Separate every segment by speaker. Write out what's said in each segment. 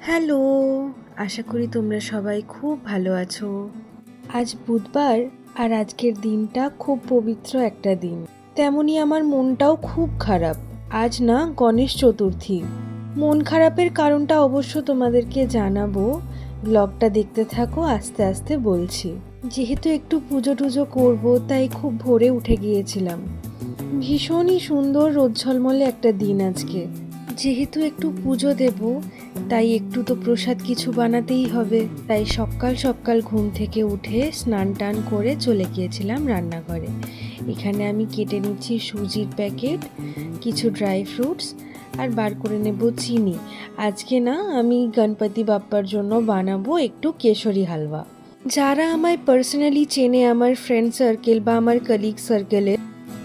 Speaker 1: Hello, আশা করি তোমরা সবাই খুব ভালো আছো। আজ বুধবার আর আজকের দিনটা খুব পবিত্র একটা দিন। তেমনই আমার মনটাও খুব খারাপ। আজ না গণেশ চতুর্থী। মন খারাপের কারণটা অবশ্য তোমাদেরকে জানাবো, ব্লগটা দেখতে থাকো, আস্তে আস্তে বলছি। যেহেতু একটু পুজো টুজো করবো তাই খুব ভোরে উঠে গিয়েছিলাম। ভীষণই সুন্দর রোদ ঝলমলে একটা দিন আজকে। যেহেতু একটু পুজো দেব তাই একটু তো প্রসাদ কিছু বানাতেই হবে। তাই সকাল সকাল ঘুম থেকে উঠে স্নান টান করে চলে গিয়েছিলাম রান্নাঘরে। এখানে আমি কেটে নিচ্ছি সুজির প্যাকেট, কিছু ড্রাই ফ্রুটস আর বার করে নেব চিনি। আজকে না আমি গণপতি বাপ্পার জন্য বানাবো একটু কেশরি হালুয়া। যারা আমায় পার্সোনালি চেনে, আমার ফ্রেন্ড সার্কেল বা আমার কলিগ সার্কেলে,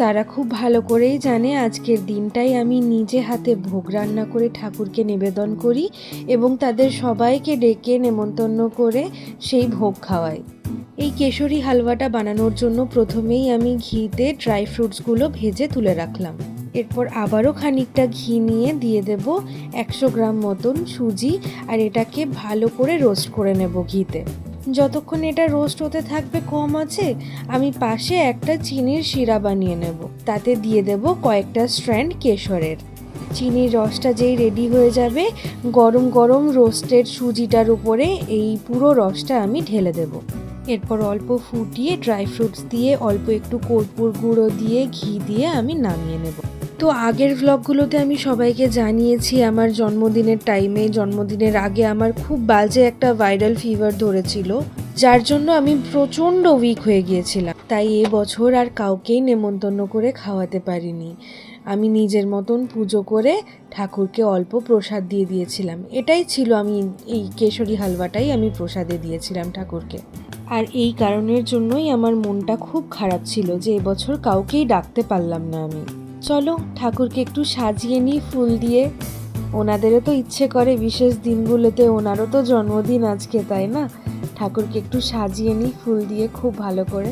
Speaker 1: তারা খুব ভালো করেই জানে আজকের দিনটাই আমি নিজে হাতে ভোগ রান্না করে ঠাকুরকে নিবেদন করি এবং তাদের সবাইকে ডেকে নেমন্তন্ন করে সেই ভোগ খাওয়াই। এই কেশরি হালুয়াটা বানানোর জন্য প্রথমেই আমি ঘিতে ড্রাই ফ্রুটসগুলো ভেজে তুলে রাখলাম। এরপর আবারও খানিকটা ঘি নিয়ে দিয়ে দেব 100 গ্রাম মতন সুজি আর এটাকে ভালো করে রোস্ট করে নেব ঘিতে। যতক্ষণ এটা রোস্ট হতে থাকবে কম আছে, আমি পাশে একটা চিনির শিরা বানিয়ে নেব। তাতে দিয়ে দেব কয়েকটা স্ট্র্যান্ড কেশরের। চিনির রসটা যেই রেডি হয়ে যাবে, গরম গরম রোস্টেড সুজিটার উপরে এই পুরো রসটা আমি ঢেলে দেব। এরপর অল্প ফুটিয়ে ড্রাই ফ্রুটস দিয়ে, অল্প একটু কর্পূর গুঁড়ো দিয়ে, ঘি দিয়ে আমি নামিয়ে নেব। তো আগের ভ্লগগুলোতে আমি সবাইকে জানিয়েছি আমার জন্মদিনের আগে আমার খুব বাজে একটা ভাইরাল ফিভার ধরেছিল, যার জন্য আমি প্রচণ্ড উইক হয়ে গিয়েছিলাম। তাই এবছর আর কাউকেই নেমন্তন্ন করে খাওয়াতে পারিনি। আমি নিজের মতন পুজো করে ঠাকুরকে অল্প প্রসাদ দিয়ে দিয়েছিলাম। এটাই ছিল, আমি এই কেশরি হালুয়াটাই আমি প্রসাদে দিয়েছিলাম ঠাকুরকে। আর এই কারণের জন্যই আমার মনটা খুব খারাপ ছিল যে এবছর কাউকেই ডাকতে পারলাম না আমি। চলো ঠাকুরকে একটু সাজিয়ে নিই ফুল দিয়ে। ওনাদেরও তো ইচ্ছে করে বিশেষ দিনগুলোতে, ওনারও তো জন্মদিন আজকে, তাই না? ঠাকুরকে একটু সাজিয়ে নিই ফুল দিয়ে খুব ভালো করে।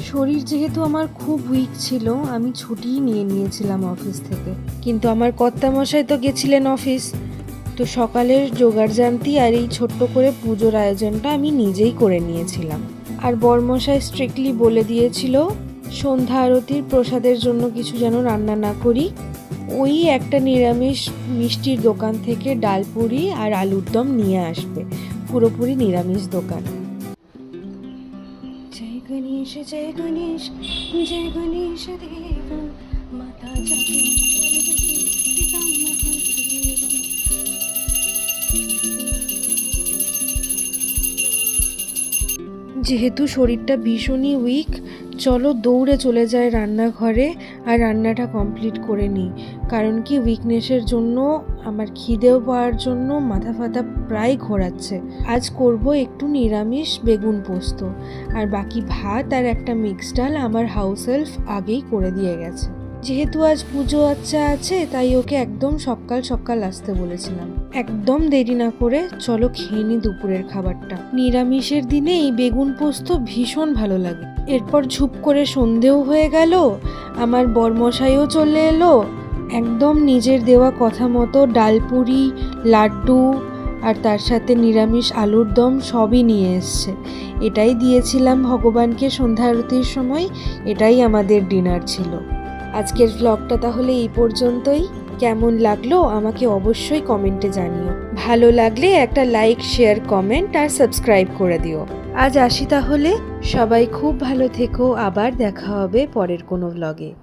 Speaker 1: শরীর যেহেতু আমার খুব উইক ছিল, আমি ছুটিই নিয়ে নিয়েছিলাম অফিস থেকে। কিন্তু আমার কর্তামশাই তো গেছিলেন অফিস, তো সকালের জোগাড়জান্তি আর এই ছোট্ট করে পুজোর আয়োজনটা আমি নিজেই করে নিয়েছিলাম। আর বরমশাই স্ট্রিক্টলি বলে দিয়েছিল সন্ধ্যা আরতির প্রসাদের জন্য কিছু যেন রান্না না করি। ওই একটা নিরামিষ মিষ্টির দোকান থেকে ডালপুরি আর আলুর দম নিয়ে আসবে, পুরোপুরি নিরামিষ দোকান। জয় গণেশ জয় গণেশ জয় গণেশ দেব মাতা যেহেতু শরীরটা ভীষণই উইক, চলো দৌড়ে চলে যায় রান্নাঘরে আর রান্নাটা কমপ্লিট করে নিই। কারণ কি, উইকনেসের জন্য আমার খিদেও পাওয়ার জন্য মাথা ফাতা প্রায় ঘোরাচ্ছে। আজ করব একটু নিরামিষ বেগুন পোস্ত, আর বাকি ভাত আর একটা মিক্স ডাল আমার হাউস হেল্প আগেই করে দিয়ে গেছে। যেহেতু আজ পুজো আছে তাই ওকে একদম সকাল সকাল আসতে বলেছিলাম। একদম দেরি না করে চলো খেয়ে নি দুপুরের খাবারটা। নিরামিষের দিনে এই বেগুন পোস্ত ভীষণ ভালো লাগে। এরপর ঝুপ করে সন্ধেও হয়ে গেল, আমার বরমশাইও চলে এলো। একদম নিজের দেওয়া কথা মতো ডালপুরি, লাড্ডু আর তার সাথে নিরামিষ আলুর দম সবই নিয়ে এসছে। এটাই দিয়েছিলাম ভগবানকে সন্ধ্যা আরতির সময়, এটাই আমাদের ডিনার ছিল। আজকের ভ্লগটা তাহলে এই পর্যন্তই। কেমন লাগলো আমাকে অবশ্যই কমেন্টে জানিও। ভালো লাগলে একটা লাইক, শেয়ার, কমেন্ট আর সাবস্ক্রাইব করে দিও। আজ আসি তাহলে, সবাই খুব ভালো থেকো। আবার দেখা হবে পরের কোনো ভ্লগে।